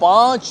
5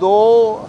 2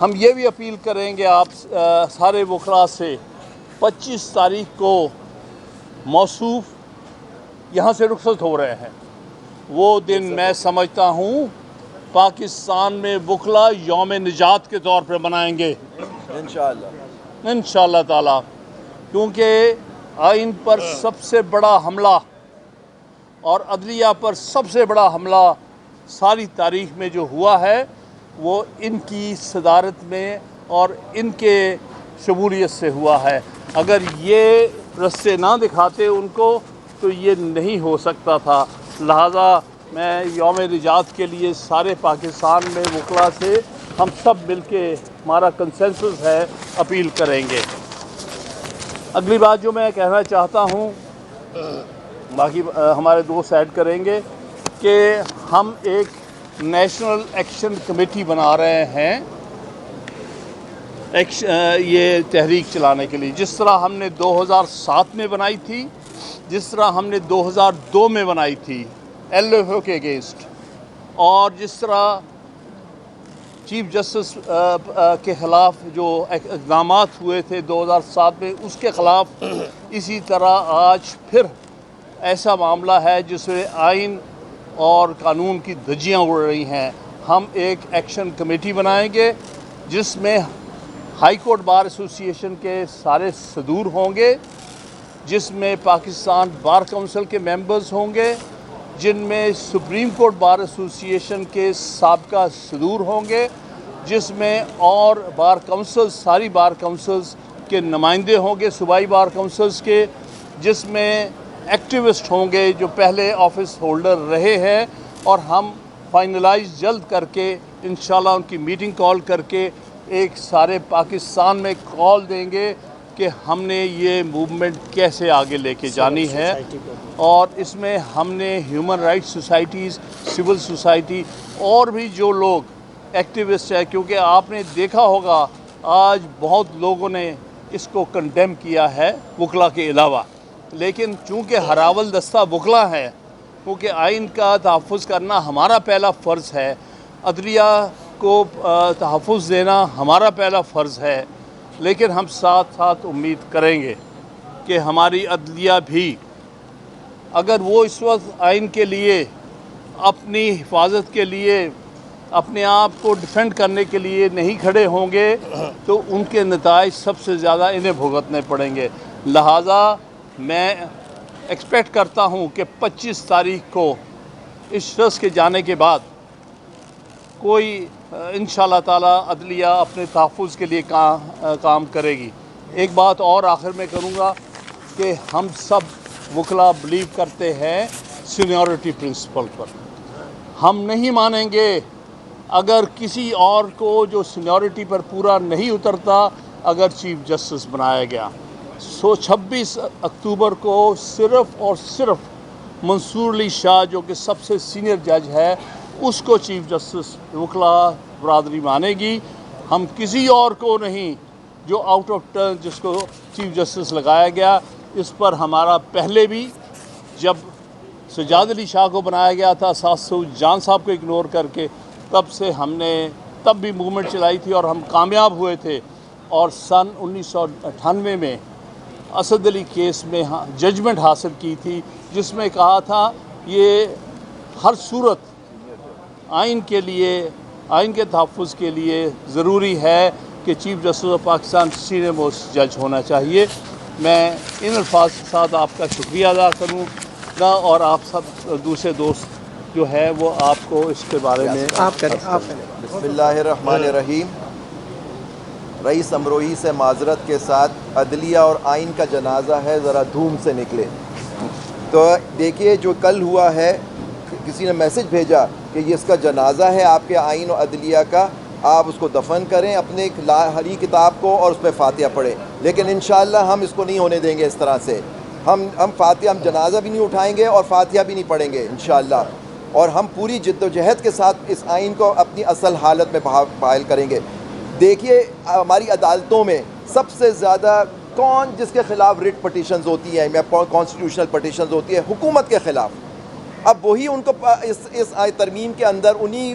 ہم یہ بھی اپیل کریں گے آپ سارے وکلاء سے 25 تاریخ کو موصوف یہاں سے رخصت ہو رہے ہیں. وہ دن میں سمجھتا ہوں پاکستان میں وکلاء یوم نجات کے طور پہ منائیں گے انشاءاللہ تعالی، کیونکہ آئین پر سب سے بڑا حملہ اور عدلیہ پر سب سے بڑا حملہ ساری تاریخ میں جو ہوا ہے وہ ان کی صدارت میں اور ان کے شمولیت سے ہوا ہے. اگر یہ رستے نہ دکھاتے ان کو تو یہ نہیں ہو سکتا تھا. لہذا میں یوم نجات کے لیے سارے پاکستان میں وکلاء سے ہم سب مل کے ہمارا کنسنسس ہے اپیل کریں گے. اگلی بات جو میں کہنا چاہتا ہوں، باقی ہمارے دوست ایڈ کریں گے، کہ ہم ایک نیشنل ایکشن کمیٹی بنا رہے ہیں یہ تحریک چلانے کے لیے، جس طرح ہم نے 2007 میں بنائی تھی، جس طرح ہم نے 2002 میں بنائی تھی ایل ایف او کے اگینسٹ، اور جس طرح چیف جسٹس کے خلاف جو اقدامات ہوئے تھے 2007 میں اس کے خلاف، اسی طرح آج پھر ایسا معاملہ ہے جس میں آئین اور قانون کی دھجیاں اڑ رہی ہیں. ہم ایک ایکشن کمیٹی بنائیں گے جس میں ہائی کورٹ بار ایسوسی ایشن کے سارے صدور ہوں گے، جس میں پاکستان بار کونسل کے ممبرز ہوں گے، جن میں سپریم کورٹ بار ایسوسی ایشن کے سابقہ صدور ہوں گے، جس میں اور بار کونسلز ساری بار کونسلز کے نمائندے ہوں گے صوبائی بار کونسلز کے، جس میں ایکٹیوسٹ ہوں گے جو پہلے آفس ہولڈر رہے ہیں، اور ہم فائنلائز جلد کر کے انشاءاللہ ان کی میٹنگ کال کر کے ایک سارے پاکستان میں کال دیں گے کہ ہم نے یہ موومنٹ کیسے آگے لے کے جانی ہے. اور اس میں ہم نے human rights societies, civil society اور بھی جو لوگ ایکٹیوسٹ ہیں، کیونکہ آپ نے دیکھا ہوگا آج بہت لوگوں نے اس کو کنڈیم کیا ہے وکلاء کے علاوہ، لیکن چونکہ ہراول دستہ وکلاء ہے، کیونکہ آئین کا تحفظ کرنا ہمارا پہلا فرض ہے، عدلیہ کو تحفظ دینا ہمارا پہلا فرض ہے، لیکن ہم ساتھ ساتھ امید کریں گے کہ ہماری عدلیہ بھی، اگر وہ اس وقت آئین کے لیے، اپنی حفاظت کے لیے، اپنے آپ کو ڈیفینڈ کرنے کے لیے نہیں کھڑے ہوں گے تو ان کے نتائج سب سے زیادہ انہیں بھگتنے پڑیں گے. لہٰذا میں ایکسپیکٹ کرتا ہوں کہ 25 تاریخ کو اس شخص کے جانے کے بعد کوئی انشاءاللہ تعالی عدلیہ اپنے تحفظ کے لیے کام کرے گی. ایک بات اور آخر میں کروں گا کہ ہم سب وکلاء بلیو کرتے ہیں سینیورٹی پرنسپل پر. ہم نہیں مانیں گے اگر کسی اور کو جو سینیورٹی پر پورا نہیں اترتا اگر چیف جسٹس بنایا گیا. 26 اکتوبر کو صرف اور صرف منصور علی شاہ جو کہ سب سے سینئر جج ہے اس کو چیف جسٹس وکلاء برادری مانے گی. ہم کسی اور کو نہیں، جو آؤٹ آف ٹرن جس کو چیف جسٹس لگایا گیا. اس پر ہمارا پہلے بھی جب سجاد علی شاہ کو بنایا گیا تھا سعود جان صاحب کو اگنور کر کے، تب سے ہم نے تب بھی موومنٹ چلائی تھی اور ہم کامیاب ہوئے تھے. اور سن 1998 میں اسد علی کیس میں ججمنٹ حاصل کی تھی جس میں کہا تھا یہ ہر صورت آئین کے لیے، آئین کے تحفظ کے لیے ضروری ہے کہ chief justice of Pakistan senior most جج ہونا چاہیے. میں ان الفاظ کے ساتھ آپ کا شکریہ ادا کروں گا اور آپ سب دوسرے دوست جو ہے وہ آپ کو اس کے بارے میں آپ کریں. بسم اللہ الرحمن الرحیم. رئیس امروئی سے معذرت کے ساتھ عدلیہ اور آئین کا جنازہ ہے، ذرا دھوم سے نکلے. تو دیکھیے جو کل ہوا ہے، کسی نے میسج بھیجا کہ یہ اس کا جنازہ ہے آپ کے آئین و عدلیہ کا، آپ اس کو دفن کریں اپنے ایک ہری کتاب کو اور اس پہ فاتحہ پڑھیں. لیکن انشاءاللہ ہم اس کو نہیں ہونے دیں گے اس طرح سے. ہم فاتحہ، ہم جنازہ بھی نہیں اٹھائیں گے اور فاتحہ بھی نہیں پڑھیں گے انشاءاللہ. اور ہم پوری جد و جہد کے ساتھ اس آئین کو اپنی اصل حالت میں بحال کریں گے. دیکھیے ہماری عدالتوں میں سب سے زیادہ کون جس کے خلاف ریٹ پٹیشنز ہوتی ہیں، کانسٹیٹیوشنل پٹیشنز ہوتی ہے حکومت کے خلاف. اب وہی ان کو اس ترمیم کے اندر انہی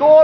2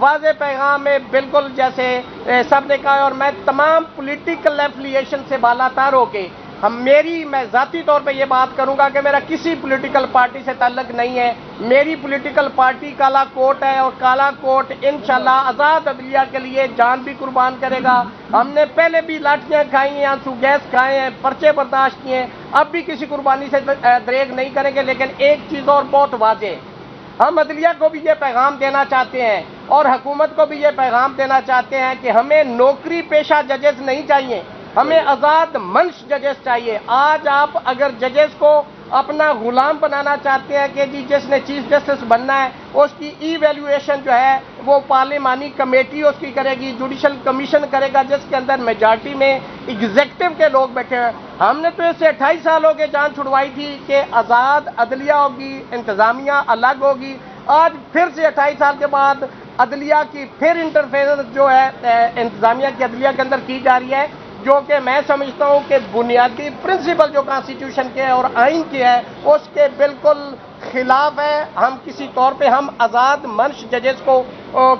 واضح پیغام ہے، بالکل جیسے سب نے کہا، اور میں تمام پولیٹیکل ایفیلیشن سے بالاتر ہو کے میں ذاتی طور پہ یہ بات کروں گا کہ میرا کسی پولیٹیکل پارٹی سے تعلق نہیں ہے. میری پولیٹیکل پارٹی کالا کوٹ ہے، اور کالا کوٹ انشاءاللہ آزاد عدلیہ کے لیے جان بھی قربان کرے گا. ہم نے پہلے بھی لاٹھیاں کھائی ہیں، آنسو گیس کھائے ہیں، پرچے برداشت کیے ہیں، اب بھی کسی قربانی سے دریغ نہیں کریں گے. لیکن ایک چیز اور بہت واضح ہے، ہم عدلیہ کو بھی یہ پیغام دینا چاہتے ہیں اور حکومت کو بھی یہ پیغام دینا چاہتے ہیں کہ ہمیں نوکری پیشہ ججز نہیں چاہیے، ہمیں آزاد منش ججز چاہیے. آج آپ اگر ججز کو اپنا غلام بنانا چاہتے ہیں کہ جی جس نے چیف جسٹس بننا ہے اس کی ایویلیویشن جو ہے وہ پارلیمانی کمیٹی اس کی کرے گی، جوڈیشل کمیشن کرے گا جس کے اندر میجارٹی میں ایگزیکٹو کے لوگ بیٹھے ہیں. ہم نے تو اس سے 28 سال ہو کے جان چھڑوائی تھی کہ آزاد عدلیہ ہوگی، انتظامیہ الگ ہوگی. آج پھر سے 28 سال کے بعد عدلیہ کی پھر انٹرفیئرنس جو ہے انتظامیہ کی عدلیہ کے اندر کی جا رہی ہے، جو کہ میں سمجھتا ہوں کہ بنیادی پرنسپل جو کانسٹیٹیوشن کے اور آئین کے ہے اس کے بالکل خلاف ہے. ہم کسی طور پہ ہم آزاد منش ججز کو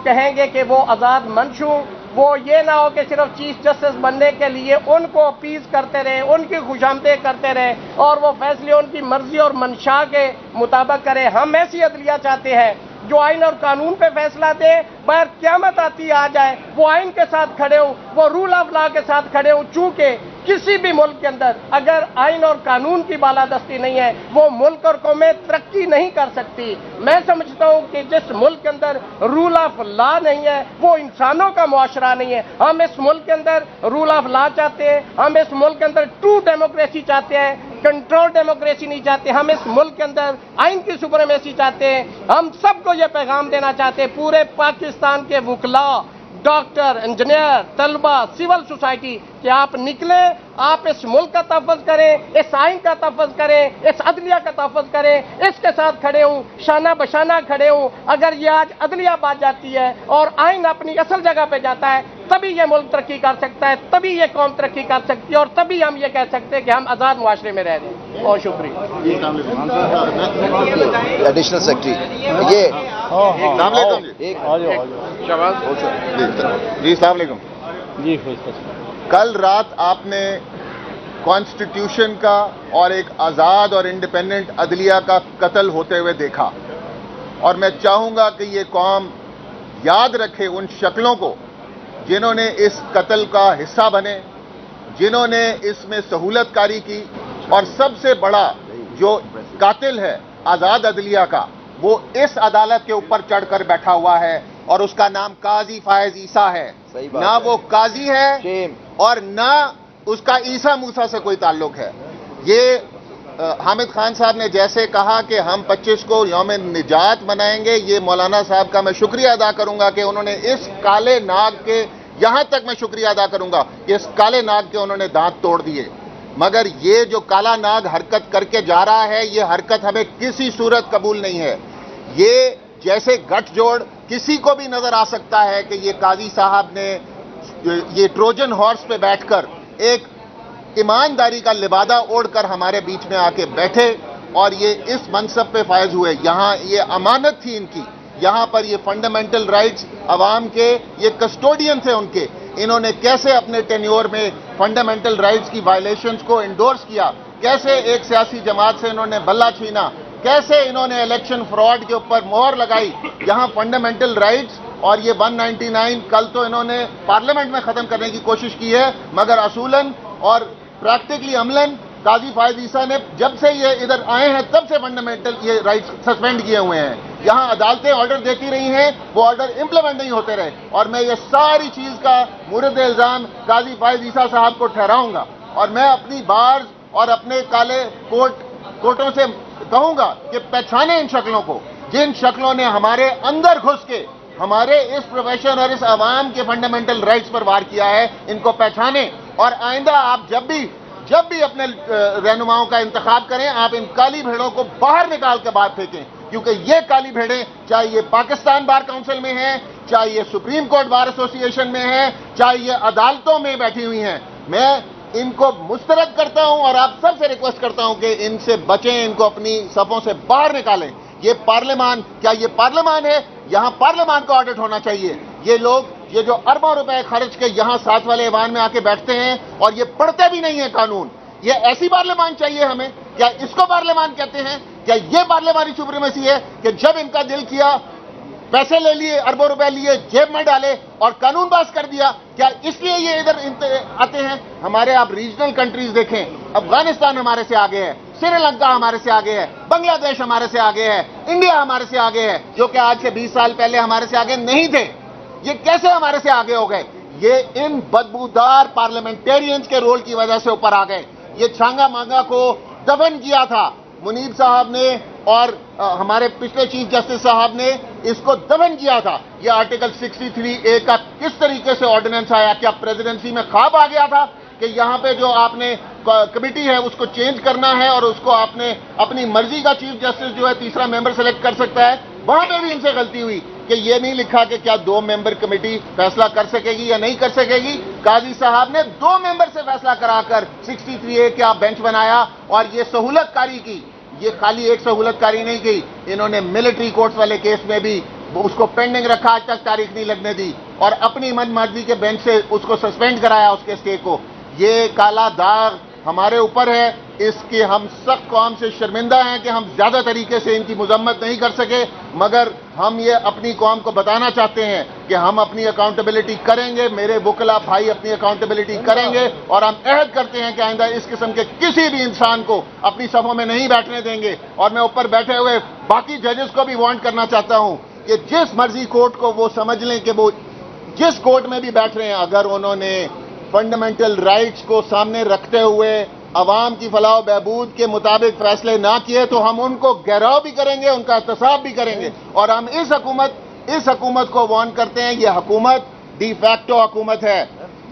کہیں گے کہ وہ آزاد منش ہوں، وہ یہ نہ ہو کہ صرف چیف جسٹس بننے کے لیے ان کو اپیز کرتے رہے، ان کی خوشامدیں کرتے رہے اور وہ فیصلے ان کی مرضی اور منشا کے مطابق کرے. ہم ایسی عدلیہ چاہتے ہیں جو آئین اور قانون پہ فیصلہ دے، باہر قیامت آتی آ جائے وہ آئین کے ساتھ کھڑے ہوں، وہ رول آف لا کے ساتھ کھڑے ہوں. چونکہ کسی بھی ملک کے اندر اگر آئین اور قانون کی بالادستی نہیں ہے وہ ملک اور قومیں ترقی نہیں کر سکتی. میں سمجھتا ہوں کہ جس ملک کے اندر رول آف لا نہیں ہے وہ انسانوں کا معاشرہ نہیں ہے. ہم اس ملک کے اندر رول آف لا چاہتے ہیں، ہم اس ملک کے اندر ٹرو ڈیموکریسی چاہتے ہیں، کنٹرول ڈیموکریسی نہیں چاہتے. ہم اس ملک کے اندر آئین کی سپریمیسی چاہتے ہیں. ہم سب کو یہ پیغام دینا چاہتے ہیں، پورے پاکستان کے وکلاء، ڈاکٹر، انجینئر، طلبہ، سول سوسائٹی، کہ آپ نکلیں، آپ اس ملک کا تحفظ کریں، اس آئین کا تحفظ کریں، اس عدلیہ کا تحفظ کریں، اس کے ساتھ کھڑے ہوں، شانہ بشانہ کھڑے ہوں. اگر یہ آج عدلیہ بات جاتی ہے اور آئین اپنی اصل جگہ پہ جاتا ہے تبھی یہ ملک ترقی کر سکتا ہے، تبھی یہ قوم ترقی کر سکتی ہے، اور تبھی ہم یہ کہہ سکتے ہیں کہ ہم آزاد معاشرے میں رہ رہے ہیں. بہت شکریہ. ایڈیشنل سیکرٹری یہ السلام علیکم جی. جی السلام علیکم. جی کل رات آپ نے کانسٹیٹیوشن کا اور ایک آزاد اور انڈیپینڈنٹ عدلیہ کا قتل ہوتے ہوئے دیکھا، اور میں چاہوں گا کہ یہ قوم یاد رکھے ان شکلوں کو جنہوں نے اس قتل کا حصہ بنے، جنہوں نے اس میں سہولت کاری کی. اور سب سے بڑا جو قاتل ہے آزاد عدلیہ کا وہ اس عدالت کے اوپر چڑھ کر بیٹھا ہوا ہے، اور اس کا نام قاضی فائز عیسیٰ ہے. نہ وہ قاضی ہے اور نہ اس کا عیسیٰ موسیٰ سے کوئی تعلق ہے. یہ حامد خان صاحب نے جیسے کہا کہ ہم 25 کو یوم نجات منائیں گے، یہ مولانا صاحب کا میں شکریہ ادا کروں گا کہ انہوں نے اس کالے ناگ کے، یہاں تک میں شکریہ ادا کروں گا کہ اس کالے ناگ کے انہوں نے دانت توڑ دیے. مگر یہ جو کالا ناگ حرکت کر کے جا رہا ہے یہ حرکت ہمیں کسی صورت قبول نہیں ہے. یہ جیسے گٹھ جوڑ کسی کو بھی نظر آ سکتا ہے کہ یہ قاضی صاحب نے یہ ٹروجن ہارس پہ بیٹھ کر ایک ایمانداری کا لبادہ اوڑھ کر ہمارے بیچ میں آ کے بیٹھے اور یہ اس منصب پہ فائز ہوئے. یہاں یہ امانت تھی ان کی، یہاں پر یہ فنڈامنٹل رائٹس عوام کے یہ کسٹوڈین تھے ان کے. انہوں نے کیسے اپنے ٹینیور میں فنڈامنٹل رائٹس کی وائلیشنز کو انڈورس کیا، کیسے ایک سیاسی جماعت سے انہوں نے بلہ چھینا، کیسے انہوں نے الیکشن فراڈ کے اوپر مہر لگائی. یہاں فنڈامنٹل رائٹس اور یہ 199 کل تو انہوں نے پارلیمنٹ میں ختم کرنے کی کوشش کی ہے، مگر اصولاً اور پریکٹیکلی عملاً قاضی فائز عیسیٰ نے جب سے یہ ادھر آئے ہیں تب سے فنڈامنٹل یہ رائٹس سسپینڈ کیے ہوئے ہیں. یہاں عدالتیں آرڈر دیتی رہی ہیں، وہ آرڈر امپلیمنٹ نہیں ہوتے رہے، اور میں یہ ساری چیز کا مورد الزام قاضی فائز عیسیٰ صاحب کو ٹھہراؤں گا. اور میں اپنی بارز اور اپنے کالے کوٹوں سے کہوں گا کہ پہچانے ان شکلوں کو، جن شکلوں نے ہمارے اندر گھس کے ہمارے اس پروفیشن اور اس عوام کے فنڈامنٹل رائٹس پر وار کیا ہے. ان کو پہچانے، اور آئندہ آپ جب بھی اپنے رہنماؤں کا انتخاب کریں آپ ان کالی بھیڑوں کو باہر نکال کے باہر پھینکیں، کیونکہ یہ کالی بھیڑیں چاہے یہ پاکستان بار کونسل میں ہیں، چاہے یہ سپریم کورٹ بار ایسوسی ایشن میں ہیں، چاہے یہ عدالتوں میں بیٹھی ہوئی ہیں. میں ان کو مسترد کرتا ہوں اور آپ سب سے ریکویسٹ کرتا ہوں کہ ان سے بچیں، ان کو اپنی صفوں سے باہر نکالیں. یہ پارلیمان، کیا یہ پارلیمان ہے؟ یہاں پارلیمان کا آڈٹ ہونا چاہیے. یہ لوگ یہ جو اربوں روپے خرچ کے یہاں ساتھ والے ایوان میں آ کے بیٹھتے ہیں اور یہ پڑھتے بھی نہیں ہیں قانون. یہ ایسی پارلیمان چاہیے ہمیں؟ کیا اس کو پارلیمان کہتے ہیں؟ کیا یہ پارلیمانی سپریمیسی ہے کہ جب ان کا دل کیا پیسے لے لیے، اربوں روپے لیے، جیب میں ڈالے اور قانون پاس کر دیا؟ کیا اس لیے یہ ادھر آتے ہیں؟ ہمارے آپ ریجنل کنٹریز دیکھیں، افغانستان ہمارے سے آگے ہے، سری لنکا ہمارے سے آگے ہے، بنگلہ دیش ہمارے سے آگے ہے، انڈیا ہمارے سے آگے ہے، جو کہ آج سے 20 سال پہلے ہمارے سے آگے نہیں تھے. یہ کیسے ہمارے سے آگے ہو گئے؟ یہ ان بدبودار پارلیمنٹیرینز کے رول کی وجہ سے اوپر آ گئے. یہ چھانگا مانگا کو دفن کیا تھا منیب صاحب نے اور ہمارے پچھلے چیف جسٹس صاحب نے اس کو دفن کیا تھا. یہ آرٹیکل 63A کا کس طریقے سے آرڈیننس آیا؟ کیا پریزیڈنسی میں خواب آ گیا تھا کہ یہاں پہ جو آپ نے کمیٹی ہے اس کو چینج کرنا ہے اور اس کو آپ نے اپنی مرضی کا چیف جسٹس جو ہے تیسرا ممبر سلیکٹ کر سکتا ہے؟ وہاں پہ بھی ان سے غلطی ہوئی کہ یہ نہیں لکھا کہ کیا 2 ممبر کمیٹی فیصلہ کر سکے گی یا نہیں کر سکے گی. قاضی صاحب نے 2 ممبر سے فیصلہ کرا کر 63A کا بینچ بنایا اور یہ سہولت کاری کی. یہ خالی ایک سہولت کاری نہیں کی، انہوں نے ملٹری کورٹس والے کیس میں بھی اس کو پینڈنگ رکھا، آج تک تاریخ نہیں لگنے دی اور اپنی من مرضی کے بینچ سے اس کو سسپینڈ کرایا اس کے اسٹے کو. یہ کالا داغ ہمارے اوپر ہے. اس کے ہم سخت قوم سے شرمندہ ہیں کہ ہم زیادہ طریقے سے ان کی مذمت نہیں کر سکے، مگر ہم یہ اپنی قوم کو بتانا چاہتے ہیں کہ ہم اپنی اکاؤنٹیبلٹی کریں گے. میرے وکلا بھائی اپنی اکاؤنٹیبلٹی کریں گے اور ہم عہد کرتے ہیں کہ آئندہ اس قسم کے کسی بھی انسان کو اپنی صفوں میں نہیں بیٹھنے دیں گے. اور میں اوپر بیٹھے ہوئے باقی ججز کو بھی وارن کرنا چاہتا ہوں کہ جس مرضی کورٹ کو وہ سمجھ لیں کہ وہ جس کورٹ میں بھی بیٹھ رہے ہیں، اگر انہوں نے فنڈامنٹل رائٹس کو سامنے رکھتے ہوئے عوام کی فلاح و بہبود کے مطابق فیصلے نہ کیے تو ہم ان کو گھیراؤ بھی کریں گے، ان کا احتساب بھی کریں گے. اور ہم اس حکومت کو وارن کرتے ہیں، یہ حکومت ڈی فیکٹو حکومت ہے،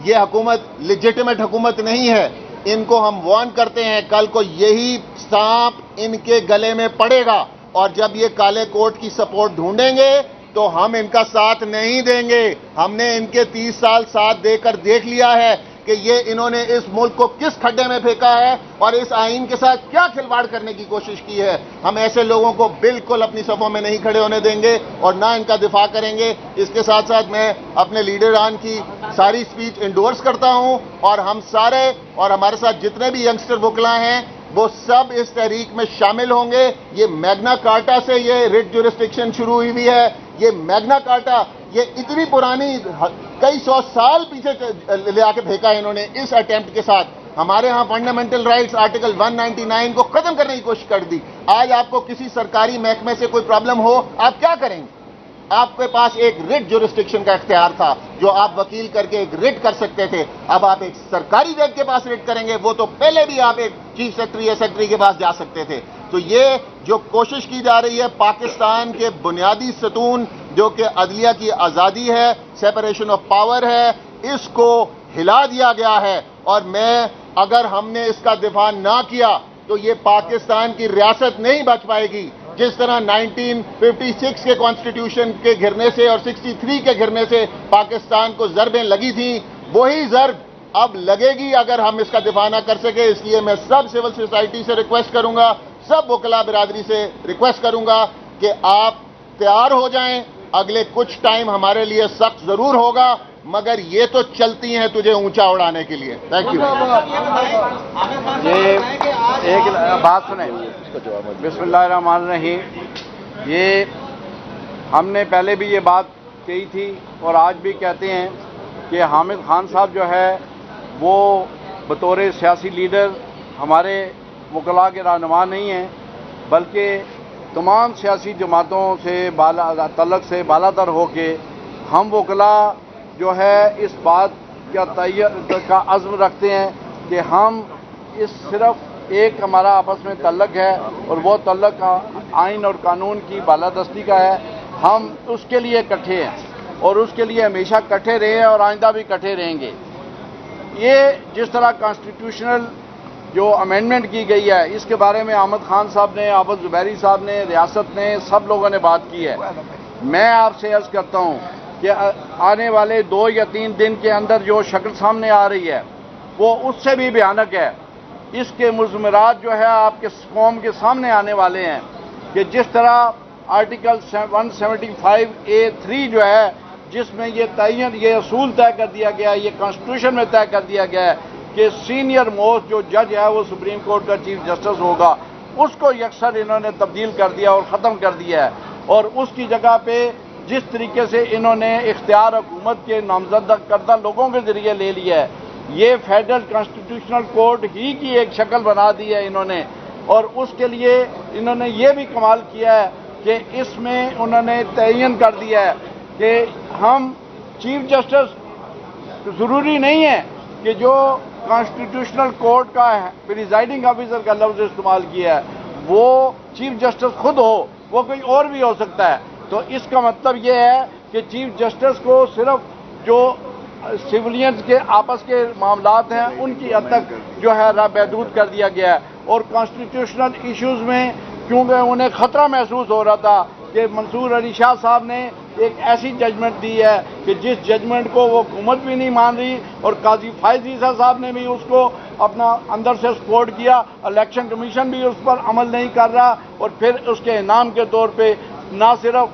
یہ حکومت لیجٹیمیٹ حکومت نہیں ہے. ان کو ہم وارن کرتے ہیں کل کو یہی سانپ ان کے گلے میں پڑے گا اور جب یہ کالے کوٹ کی سپورٹ ڈھونڈیں گے تو ہم ان کا ساتھ نہیں دیں گے. ہم نے ان کے 30 سال ساتھ دے کر دیکھ لیا ہے کہ یہ انہوں نے اس ملک کو کس کھڈے میں پھینکا ہے اور اس آئین کے ساتھ کیا کھلواڑ کرنے کی کوشش کی ہے. ہم ایسے لوگوں کو بالکل اپنی صفوں میں نہیں کھڑے ہونے دیں گے اور نہ ان کا دفاع کریں گے. اس کے ساتھ ساتھ میں اپنے لیڈران کی ساری سپیچ انڈورس کرتا ہوں اور ہم سارے اور ہمارے ساتھ جتنے بھی ینگسٹر وکلا ہیں وہ سب اس تحریک میں شامل ہوں گے. یہ میگنا کارٹا سے یہ ریٹ جورسڈکشن شروع ہوئی ہے. یہ میگنا کارٹا یہ اتنی پرانی کئی 100 سال پیچھے لے آ کے پھینکا ہے انہوں نے اس اٹیمپٹ کے ساتھ. ہمارے ہاں فنڈامنٹل رائٹس آرٹیکل 199 کو ختم کرنے کی کوشش کر دی. آج آپ کو کسی سرکاری محکمے سے کوئی پرابلم ہو آپ کیا کریں گے؟ آپ کے پاس ایک ریٹ جورسڈکشن کا اختیار تھا جو آپ وکیل کر کے ایک ریٹ کر سکتے تھے. اب آپ ایک سرکاری جج کے پاس ریٹ کریں گے، وہ تو پہلے بھی آپ ایک چیف سیکرٹری یا سیکرٹری کے پاس جا سکتے تھے. تو یہ جو کوشش کی جا رہی ہے پاکستان کے بنیادی ستون جو کہ عدلیہ کی آزادی ہے، سیپریشن آف پاور ہے، اس کو ہلا دیا گیا ہے. اور اگر ہم نے اس کا دفاع نہ کیا تو یہ پاکستان کی ریاست نہیں بچ پائے گی. جس طرح 1956 کے کانسٹیٹیوشن کے گرنے سے اور 63 کے گرنے سے پاکستان کو ضربیں لگی تھیں، وہی ضرب اب لگے گی اگر ہم اس کا دفاع نہ کر سکے. اس لیے میں سب سول سوسائٹی سے ریکویسٹ کروں گا، سب وکلا برادری سے ریکویسٹ کروں گا کہ آپ تیار ہو جائیں. اگلے کچھ ٹائم ہمارے لیے سخت ضرور ہوگا مگر یہ تو چلتی ہیں تجھے اونچا اڑانے کے لیے. Thank you. یہ ایک بات سنیں، بسم اللہ الرحمن الرحیم. یہ ہم نے پہلے بھی یہ بات کہی تھی اور آج بھی کہتے ہیں کہ حامد خان صاحب جو ہے وہ بطور سیاسی لیڈر ہمارے وکلاء کے رہنما نہیں ہیں، بلکہ تمام سیاسی جماعتوں سے تعلق سے بالا تر ہو کے ہم وکلاء جو ہے اس بات کا عزم رکھتے ہیں کہ ہم صرف ایک ہمارا آپس میں تعلق ہے اور وہ تعلق آئین اور قانون کی بالادستی کا ہے. ہم اس کے لیے اکٹھے ہیں اور اس کے لیے ہمیشہ اکٹھے رہے ہیں اور آئندہ بھی اکٹھے رہیں گے. یہ جس طرح کانسٹیٹیوشنل جو امینڈمنٹ کی گئی ہے اس کے بارے میں احمد خان صاحب نے، عابد زبیری صاحب نے، ریاست نے، سب لوگوں نے بات کی ہے. میں آپ سے عرض کرتا ہوں کہ آنے والے 2 یا 3 دن کے اندر جو شکل سامنے آ رہی ہے وہ اس سے بھی بھیانک ہے. اس کے مضمرات جو ہے آپ کے قوم کے سامنے آنے والے ہیں کہ جس طرح آرٹیکل 175A3 جو ہے، جس میں یہ اصول طے کر دیا گیا ہے، یہ کانسٹیٹیوشن میں طے کر دیا گیا ہے کہ سینئر موسٹ جو جج ہے وہ سپریم کورٹ کا چیف جسٹس ہوگا، اس کو یکسر انہوں نے تبدیل کر دیا اور ختم کر دیا ہے، اور اس کی جگہ پہ جس طریقے سے انہوں نے اختیار حکومت کے نامزد کردہ لوگوں کے ذریعے لے لیا ہے، یہ فیڈرل کانسٹیٹیوشنل کورٹ ہی کی ایک شکل بنا دی ہے انہوں نے، اور اس کے لیے انہوں نے یہ بھی کمال کیا ہے کہ اس میں انہوں نے تعین کر دیا ہے کہ ہم چیف جسٹس ضروری نہیں ہے کہ جو کانسٹیٹیوشنل کورٹ کا پریزائڈنگ آفیسر کا لفظ استعمال کیا ہے وہ چیف جسٹس خود ہو، وہ کوئی اور بھی ہو سکتا ہے۔ تو اس کا مطلب یہ ہے کہ چیف جسٹس کو صرف جو سولینز کے آپس کے معاملات ہیں ان کی حد تک جو ہے محدود کر دیا گیا ہے، اور کانسٹیٹیوشنل ایشوز میں کیونکہ انہیں خطرہ محسوس ہو رہا تھا کہ منصور علی شاہ صاحب نے ایک ایسی ججمنٹ دی ہے کہ جس ججمنٹ کو وہ حکومت بھی نہیں مان رہی، اور قاضی فائز عیسیٰ صاحب نے بھی اس کو اپنا اندر سے سپورٹ کیا، الیکشن کمیشن بھی اس پر عمل نہیں کر رہا، اور پھر اس کے انعام کے طور پہ نہ صرف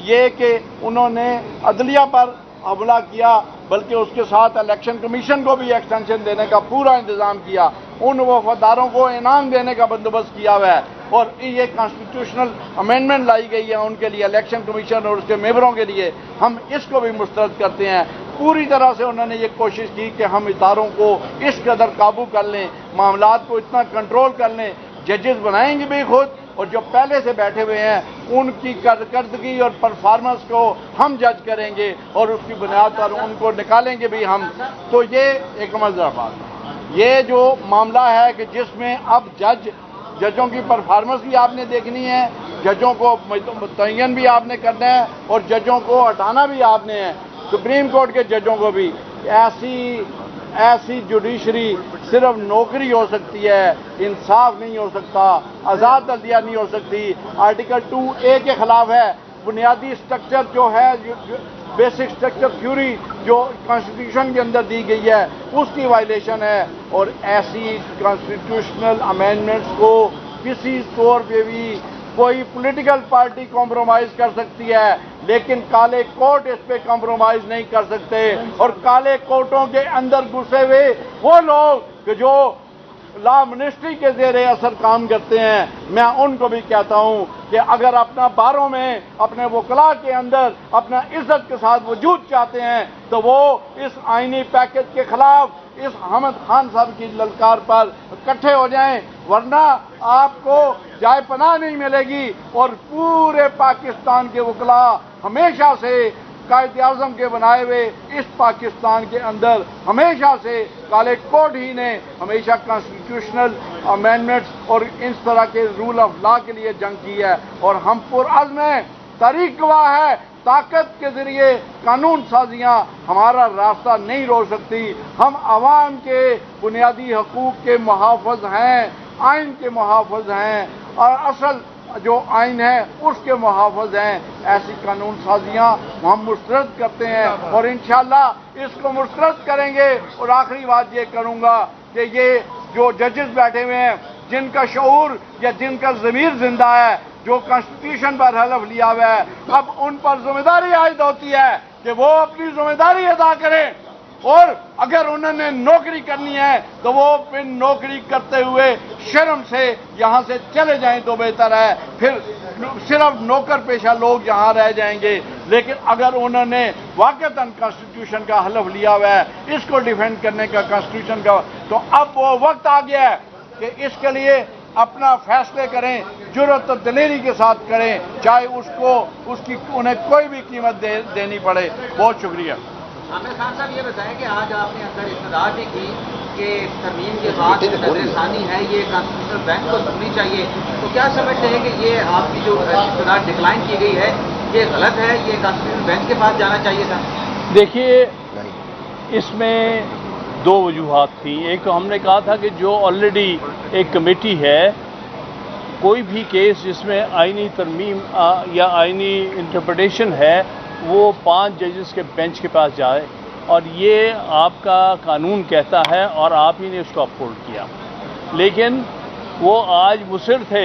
یہ کہ انہوں نے عدلیہ پر حملہ کیا بلکہ اس کے ساتھ الیکشن کمیشن کو بھی ایکسٹینشن دینے کا پورا انتظام کیا، ان وفاداروں کو انعام دینے کا بندوبست کیا ہوا ہے، اور یہ کانسٹیٹیوشنل امینڈمنٹ لائی گئی ہے ان کے لیے، الیکشن کمیشن اور اس کے ممبروں کے لیے، ہم اس کو بھی مسترد کرتے ہیں۔ پوری طرح سے انہوں نے یہ کوشش کی کہ ہم اداروں کو اس قدر قابو کر لیں، معاملات کو اتنا کنٹرول کر لیں، ججز بنائیں گے بھی خود، اور جو پہلے سے بیٹھے ہوئے ہیں ان کی کارکردگی اور پرفارمنس کو ہم جج کریں گے، اور اس کی بنیاد پر ان کو نکالیں گے بھی ہم۔ تو یہ ایک مزہ بات ہے، یہ جو معاملہ ہے کہ جس میں اب ججوں کی پرفارمنس بھی آپ نے دیکھنی ہے، ججوں کو متعین بھی آپ نے کرنا ہے، اور ججوں کو ہٹانا بھی آپ نے ہے، سپریم کورٹ کے ججوں کو بھی۔ ایسی جوڈیشری صرف نوکری ہو سکتی ہے، انصاف نہیں ہو سکتا، آزاد عدلیہ نہیں ہو سکتی، آرٹیکل 2A کے خلاف ہے، بنیادی سٹرکچر جو ہے بیسک سٹرکچر تھیوری جو کانسٹیٹیوشن کے اندر دی گئی ہے اس کی وائلیشن ہے، اور ایسی کانسٹیٹیوشنل امینڈمنٹس کو کسی طور پہ بھی کوئی پولیٹیکل پارٹی کمپرومائز کر سکتی ہے، لیکن کالے کوٹ اس پہ کمپرومائز نہیں کر سکتے، اور کالے کوٹوں کے اندر گھسے ہوئے وہ لوگ کہ جو لا منسٹری کے زیر اثر کام کرتے ہیں، میں ان کو بھی کہتا ہوں کہ اگر اپنا باروں میں اپنے وکلاء کے اندر اپنا عزت کے ساتھ وجود چاہتے ہیں تو وہ اس آئینی پیکج کے خلاف اس حامد خان صاحب کی للکار پر اکٹھے ہو جائیں، ورنہ آپ کو جائے پناہ نہیں ملے گی، اور پورے پاکستان کے وکلاء ہمیشہ سے قائد اعظم کے بنائے ہوئے اس پاکستان کے اندر ہمیشہ سے کالے کوٹ ہی نے ہمیشہ کانسٹیٹیوشنل امینڈمنٹس اور اس طرح کے رول آف لا کے لیے جنگ کی ہے، اور ہم پرعزم ہیں، تاریخ گواہ ہے، طاقت کے ذریعے قانون سازیاں ہمارا راستہ نہیں روک سکتی، ہم عوام کے بنیادی حقوق کے محافظ ہیں، آئین کے محافظ ہیں، اور اصل جو آئین ہے اس کے محافظ ہیں، ایسی قانون سازیاں ہم مسترد کرتے ہیں، اور انشاءاللہ اس کو مسترد کریں گے۔ اور آخری بات یہ کروں گا کہ یہ جو ججز بیٹھے ہوئے ہیں جن کا شعور یا جن کا ضمیر زندہ ہے، جو کانسٹیٹیوشن پر حلف لیا ہوا ہے، اب ان پر ذمہ داری عائد ہوتی ہے کہ وہ اپنی ذمہ داری ادا کریں، اور اگر انہوں نے نوکری کرنی ہے تو وہ پھر نوکری کرتے ہوئے شرم سے یہاں سے چلے جائیں تو بہتر ہے، پھر صرف نوکر پیشہ لوگ یہاں رہ جائیں گے، لیکن اگر انہوں نے واقعتاً کانسٹیٹیوشن کا حلف لیا ہوا ہے اس کو ڈیفینڈ کرنے کا کانسٹیٹیوشن کا، تو اب وہ وقت آ گیا ہے کہ اس کے لیے اپنا فیصلے کریں، جرأت اور دلیری کے ساتھ کریں، چاہے انہیں کوئی بھی قیمت دینی پڑے۔ بہت شکریہ۔ عامر خان صاحب یہ بتائیں کہ آج آپ نے اندر اطلاع بھی کی کہ ترمیم کے بعد نظر ثانی ہے یہ کانسٹیٹیوشنل بینچ کو سننی چاہیے، تو کیا سمجھتے ہیں کہ یہ آپ کی جو اطلاع ڈکلائن کی گئی ہے یہ غلط ہے، یہ کانسٹیٹیوشنل بینچ کے پاس جانا چاہیے تھا؟ دیکھیے، اس میں دو وجوہات تھیں۔ ایک تو ہم نے کہا تھا کہ جو آلریڈی ایک کمیٹی ہے، کوئی بھی کیس جس میں آئینی ترمیم یا آئینی انٹرپریٹیشن ہے وہ 5 ججز کے بینچ کے پاس جائے، اور یہ آپ کا قانون کہتا ہے اور آپ ہی نے اس کو اپہولڈ کیا، لیکن وہ آج مصر تھے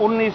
19